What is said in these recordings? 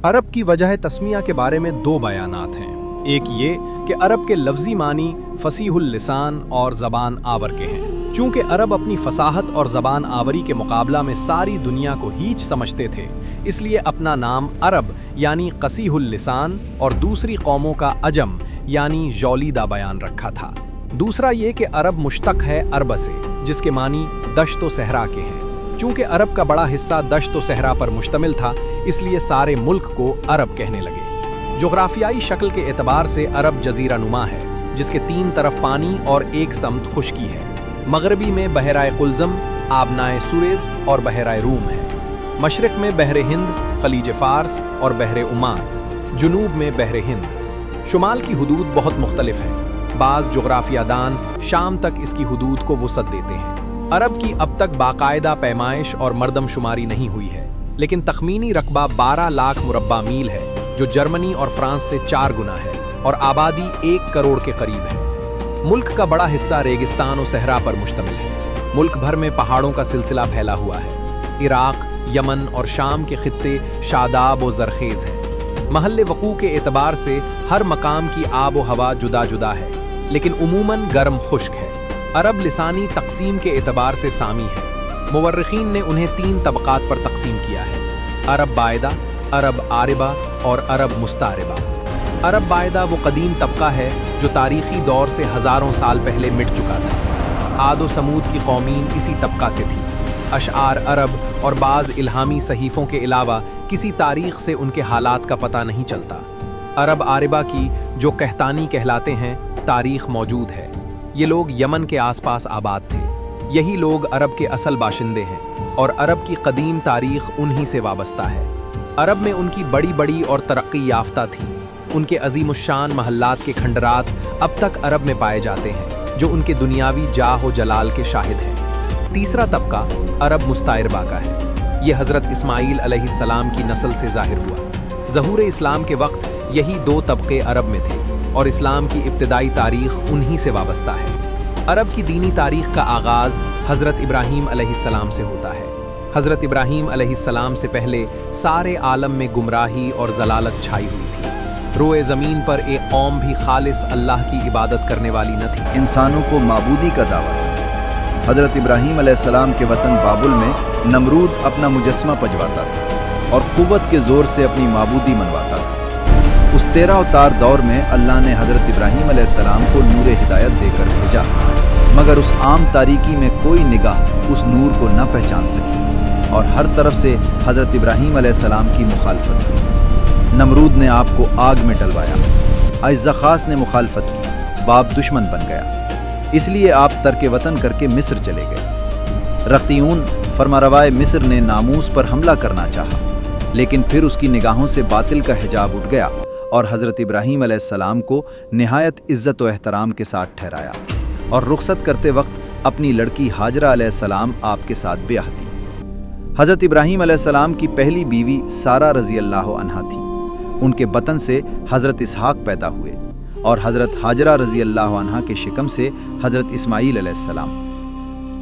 अरब की वजह तस्मिया के बारे में दो बयानात हैं। एक ये कि अरब के लफ्ज़ी मानी फसीहुल लिसान और ज़बान आवर के हैं। चूँकि अरब अपनी फसाहत और ज़बान आवरी के मुकाबला में सारी दुनिया को हीच समझते थे, इसलिए अपना नाम अरब यानी कसीहुल लिसान और दूसरी कौमों का अजम यानी जौलीदा बयान रखा था। दूसरा ये कि अरब मुश्तक है अरब से, जिसके मानी दश्त व सहरा के हैं। चूँकि अरब का बड़ा हिस्सा दश्त व सहरा पर मुश्तमिल था, इसलिए सारे मुल्क को अरब कहने लगे। जोग्राफियाई शक्ल के एतबार से अरब जजीरा नुमा है, जिसके तीन तरफ पानी और एक समत खुश्की है। मगरबी में बहराए कुल्ज़म, आबनाए सुएज़ और बहराए रूम है। मशरिक़ में बहरे हिंद, खलीज फ़ार्स और बहरे उमान। जुनूब में बहरे हिंद। शुमाल की हुदूद बहुत मुख्तलिफ है। बाज़ जोग्राफियादान शाम तक इसकी हुदूद को वुसअत देते हैं। अरब की अब तक बाकायदा पैमाइश और मरदमशुमारी नहीं हुई है, लेकिन तखमीनी रकबा 12 लाख मुरब्बा मील है, जो जर्मनी और फ्रांस से 4 गुना है, और आबादी 1 करोड़ के करीब है। मुल्क का बड़ा हिस्सा रेगिस्तान और सहरा पर मुश्तमिल है। मुल्क भर में पहाड़ों का सिलसिला फैला हुआ है। इराक, यमन और शाम के खित्ते शादाब और ज़रखेज़ हैं। महल वक़ू के एतबार से हर मकाम की आब व हवा जुदा जुदा है, लेकिन उमूमन गर्म खुश्क है। अरब लिसानी तक़सीम के एतबार से सामी है। मुवर्रिखीन ने उन्हें 3 तबक़ात पर तक़सीम किया है: अरब बायदा, अरब आरिबा और अरब मुस्तारिबा। अरब बायदा वो कदीम तबका है जो तारीख़ी दौर से हज़ारों साल पहले मिट चुका था। आद व समूद की कौमीन इसी तबका से थी। अशआर अरब और बाज़ इल्हामी सहीफ़ों के अलावा किसी तारीख़ से उनके हालात का पता नहीं चलता। अरब आरिबा की, जो कहतानी कहलाते हैं, तारीख़ मौजूद है। ये लोग यमन के आसपास आबाद थे। यही लोग अरब के असल बाशिंदे हैं, और अरब की कदीम तारीख़ उन्हीं से वाबस्ता है। अरब में उनकी बड़ी बड़ी और तरक्की याफ्ता थी। उनके अजीमुश्शान महल्लात के खंडरात अब तक अरब में पाए जाते हैं, जो उनके दुनियावी जाह व जलाल के शाहिद हैं। तीसरा तबका अरब मुस्ताइरबा का है। ये हज़रत इस्माईल अलैहिस्सलाम की नस्ल से ज़ाहिर हुआ। ज़हूर इस्लाम के वक्त यही 2 तबके अरब में थे, और इस्लाम की इब्तिदाई तारीख़ उन्हीं से वाबस्ता है। अरब की दीनी तारीख़ का आगाज़ हज़रत इब्राहीम अलैहिस्सलाम से होता है। हज़रत इब्राहीम अलैहिस्सलाम से पहले सारे आलम में गुमराही और ज़लालत छाई हुई थी। रोए ज़मीन पर एक कौम भी खालिस अल्लाह की इबादत करने वाली न थी। इंसानों को माबूदी का दावा था। हज़रत इब्राहीम अलैहिस्सलाम के वतन बाबुल में नमरूद अपना मुजस्समा पजवाता था और कुव्वत के ज़ोर से अपनी माबूदी मनवाता था। उस 13 अवतार दौर में अल्लाह ने हज़रत इब्राहीम अलैहिस्सलाम को नूर हिदायत देकर भेजा, मगर उस आम तारीकी में कोई निगाह उस नूर को न पहचान सकी, और हर तरफ से हज़रत इब्राहीम अलैहिस्सलाम की मुखालफत हुई। नमरूद ने आपको आग में डलवाया। अज़्ज़ा ख़ास ने मुखालफत की, बाप दुश्मन बन गया। इसलिए आप तर्क वतन करके मिस्र चले गए। रक़ीऊन फरमारवाए मिस्र ने नामूस पर हमला करना चाहा, लेकिन फिर उसकी निगाहों से बातिल का हिजाब उठ गया और हज़रत इब्राहीम अलैहिस्सलाम को निहायत इज़्ज़त व एहतराम के साथ ठहराया, और रुख़सत करते वक्त अपनी लड़की हाजरा अलैहिस्सलाम आपके साथ ब्याह दी। हज़रत इब्राहीम अलैहिस्सलाम की पहली बीवी सारा रज़ी अल्लाह अन्हा थी। उनके बतन से हज़रत इसहाक़ पैदा हुए, और हज़रत हाजरा रज़ी अल्लाह अन्हा के शिकम से हज़रत इस्माईल अलैहिस्सलाम।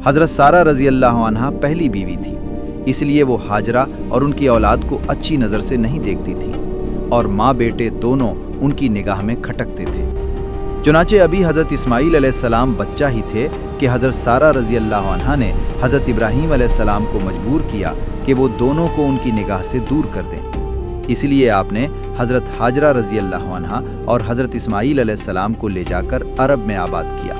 हज़रत सारा रज़ी अल्लाह अन्हा पहली बीवी थी, इसलिए वो हाजरा और उनकी औलाद को अच्छी नज़र से नहीं देखती थी, और माँ बेटे दोनों उनकी निगाह में खटकते थे। चुनाचे अभी हज़रत इस्माईल अलैहिस्सलाम बच्चा ही थे कि हज़रत सारा रज़ी अल्लाह अन्हा ने हज़रत इब्राहीम अलैहिस्सलाम को मजबूर किया कि वो दोनों को उनकी निगाह से दूर कर दें। इसलिए आपने हज़रत हाजरा रज़ी अल्लाह अन्हा और हज़रत इस्माईल अलैहिस्सलाम को ले जाकर अरब में आबाद किया।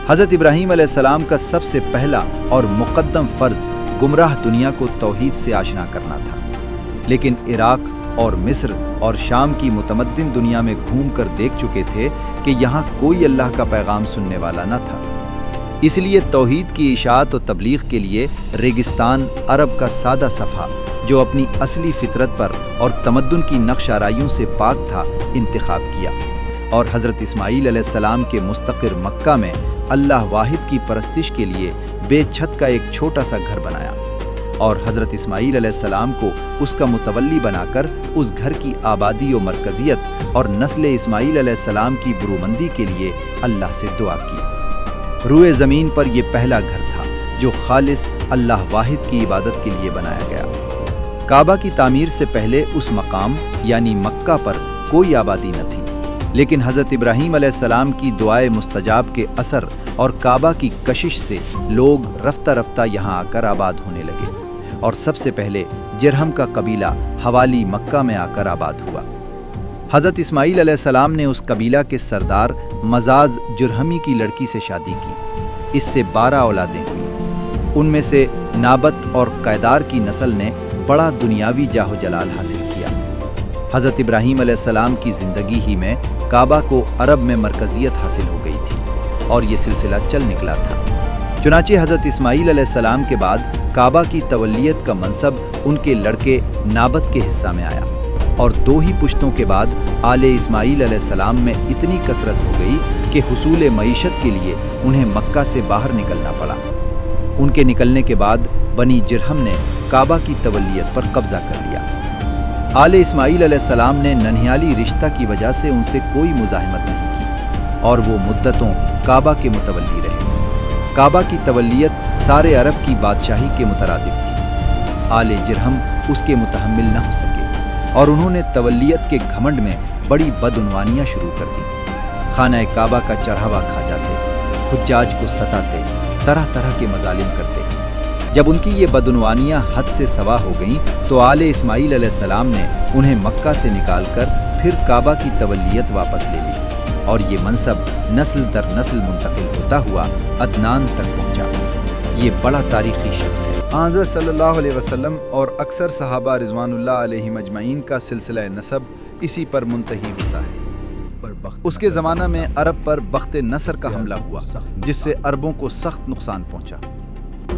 हज़रत इब्राहीम अलैहिस्सलाम का सबसे पहला और मुक़द्दम फ़र्ज़ गुमराह दुनिया को तौहीद से आशना करना था, लेकिन इराक़ और मिस्र और शाम की मुतमद्दिन दुनिया में घूम कर देख चुके थे कि यहाँ कोई अल्लाह का पैगाम सुनने वाला न था। इसलिए तौहीद की इशाअत और तबलीग के लिए रेगिस्तान अरब का सादा सफ़ा, जो अपनी असली फितरत पर और तमद्दुन की नक्श आराइयों से पाक था, इंतखाब किया, और हज़रत इस्माईल अलैहिस्सलाम के मुस्तक़िर मक्का में अल्लाह वाहिद की परस्तिश के लिए बेछत का एक छोटा सा घर बनाया, और हज़रत इस्माईल अलैहिस्सलाम को उसका मुतवल्ली बनाकर उस घर की आबादी और मरकज़ियत और नस्ल इस्माईल अलैहिस्सलाम की बुरूमंदी के लिए अल्लाह से दुआ की। रूए ज़मीन पर यह पहला घर था जो खालिस अल्लाह वाहिद की इबादत के लिए बनाया गया। کعبہ کی تعمیر سے پہلے اس مقام یعنی مکہ پر کوئی آبادی نہ تھی، لیکن حضرت ابراہیم علیہ السلام کی دعائے مستجاب کے اثر اور کعبہ کی کشش سے لوگ رفتہ رفتہ یہاں آ کر آباد ہونے لگے، اور سب سے پہلے جرہم کا قبیلہ حوالی مکہ میں آ کر آباد ہوا۔ حضرت اسماعیل علیہ السلام نے اس قبیلہ کے سردار مزاز جرہمی کی لڑکی سے شادی کی۔ اس سے 12 اولادیں ہوئیں۔ ان میں سے نابت اور قیدار کی نسل نے بڑا دنیاوی جاہ و جلال حاصل کیا۔ حضرت ابراہیم علیہ السلام کی زندگی ہی میں کعبہ کو عرب میں مرکزیت حاصل ہو گئی تھی اور یہ سلسلہ چل نکلا تھا۔ چنانچہ حضرت اسماعیل علیہ السلام کے بعد کعبہ کی تولیت کا منصب ان کے لڑکے نابت کے حصہ میں آیا، اور 2 ہی پشتوں کے بعد آل اسماعیل علیہ السلام میں اتنی کثرت ہو گئی کہ حصول معیشت کے لیے انہیں مکہ سے باہر نکلنا پڑا۔ ان کے نکلنے کے بعد بنی جرہم نے کعبہ کی تولیت پر قبضہ کر لیا۔ آل اسماعیل علیہ السلام نے ننھیالی رشتہ کی وجہ سے ان سے کوئی مزاحمت نہیں کی، اور وہ مدتوں کعبہ کے متولی رہے۔ کعبہ کی تولیت سارے عرب کی بادشاہی کے مترادف تھی۔ آل جرہم اس کے متحمل نہ ہو سکے، اور انہوں نے تولیت کے گھمنڈ میں بڑی بدعنوانیاں شروع کر دیں۔ خانہ کعبہ کا چڑھاوا کھا جاتے، حجاج کو ستاتے، طرح طرح کے مظالم کرتے۔ جب ان کی یہ بدعنوانیاں حد سے سوا ہو گئیں تو آل اسماعیل علیہ السلام نے انہیں مکہ سے نکال کر پھر کعبہ کی تولیت واپس لے لی، اور یہ منصب نسل در نسل منتقل ہوتا ہوا عدنان تک پہنچا۔ یہ بڑا تاریخی شخص ہے۔ حضرت صلی اللہ علیہ وسلم اور اکثر صحابہ رضوان اللہ علیہم اجمعین کا سلسلہ نسب اسی پر منتہی ہوتا ہے۔ اس کے زمانہ میں عرب پر بخت نصر کا حملہ ہوا، جس سے عربوں کو سخت نقصان پہنچا۔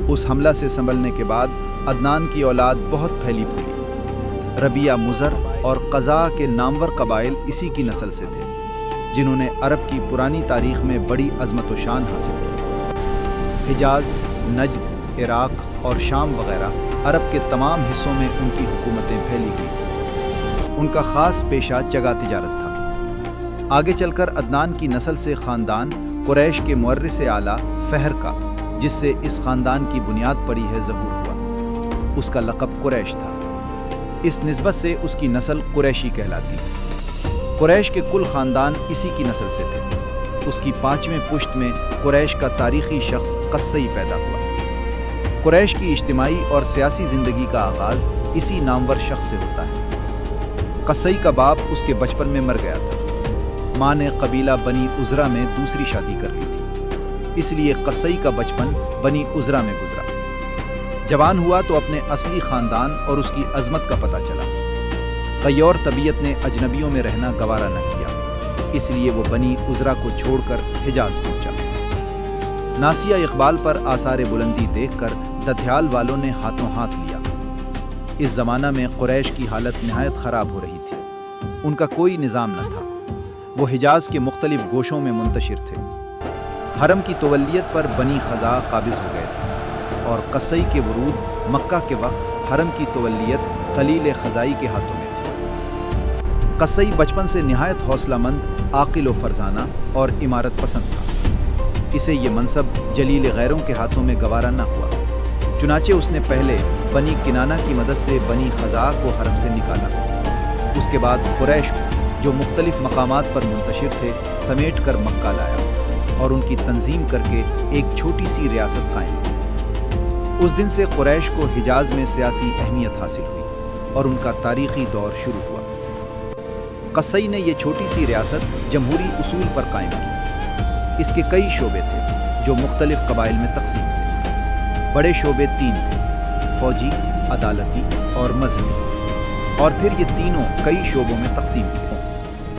اس حملہ سے سنبھلنے کے بعد عدنان کی اولاد بہت پھیلی پھولی۔ ربیہ، مزر اور قضاء کے نامور قبائل اسی کی نسل سے تھے، جنہوں نے عرب کی پرانی تاریخ میں بڑی عظمت و شان حاصل کی۔ حجاز، نجد، عراق اور شام وغیرہ عرب کے تمام حصوں میں ان کی حکومتیں پھیلی ہوئی تھیں۔ ان کا خاص پیشہ چگا تجارت تھا۔ آگے چل کر عدنان کی نسل سے خاندان قریش کے مورث اعلیٰ فہر کا، جس سے اس خاندان کی بنیاد پڑی ہے، ظہور ہوا۔ اس کا لقب قریش تھا۔ اس نسبت سے اس کی نسل قریشی کہلاتی۔ قریش کے کل خاندان اسی کی نسل سے تھے۔ اس کی 5ویں پشت میں قریش کا تاریخی شخص قصی پیدا ہوا۔ قریش کی اجتماعی اور سیاسی زندگی کا آغاز اسی نامور شخص سے ہوتا ہے۔ قصی کا باپ اس کے بچپن میں مر گیا تھا۔ ماں نے قبیلہ بنی عزرہ میں دوسری شادی کر لی تھی، اس لیے قصی کا بچپن بنی عزرہ میں گزرا۔ جوان ہوا تو اپنے اصلی خاندان اور اس کی عظمت کا پتہ چلا۔ غیور طبیعت نے اجنبیوں میں رہنا گوارا نہ کیا، اس لیے وہ بنی عزرہ کو چھوڑ کر حجاز پہنچا۔ ناسیہ اقبال پر آثار بلندی دیکھ کر ددھیال والوں نے ہاتھوں ہاتھ لیا۔ اس زمانہ میں قریش کی حالت نہایت خراب ہو رہی تھی۔ ان کا کوئی نظام نہ تھا۔ وہ حجاز کے مختلف گوشوں میں منتشر تھے۔ حرم کی تولیت پر بنی خزاع قابض ہو گئے تھے، اور قصی کے ورود مکہ کے وقت حرم کی تولیت خلیل خزائی کے ہاتھوں میں تھی۔ قصی بچپن سے نہایت حوصلہ مند، عاقل و فرزانہ اور عمارت پسند تھا۔ اسے یہ منصب جلیل غیروں کے ہاتھوں میں گوارا نہ ہوا، چنانچہ اس نے پہلے بنی کنانہ کی مدد سے بنی خزاع کو حرم سے نکالا۔ اس کے بعد قریش کو، جو مختلف مقامات پر منتشر تھے، سمیٹ کر مکہ لایا اور ان کی تنظیم کر کے ایک چھوٹی سی ریاست قائم کی۔ اس دن سے قریش کو حجاز میں سیاسی اہمیت حاصل ہوئی اور ان کا تاریخی دور شروع ہوا۔ قصی نے یہ چھوٹی سی ریاست جمہوری اصول پر قائم کی۔ اس کے کئی شعبے تھے جو مختلف قبائل میں تقسیم تھے۔ بڑے شعبے 3 تھے: فوجی، عدالتی اور مذہبی، اور پھر یہ تینوں کئی شعبوں میں تقسیم تھے۔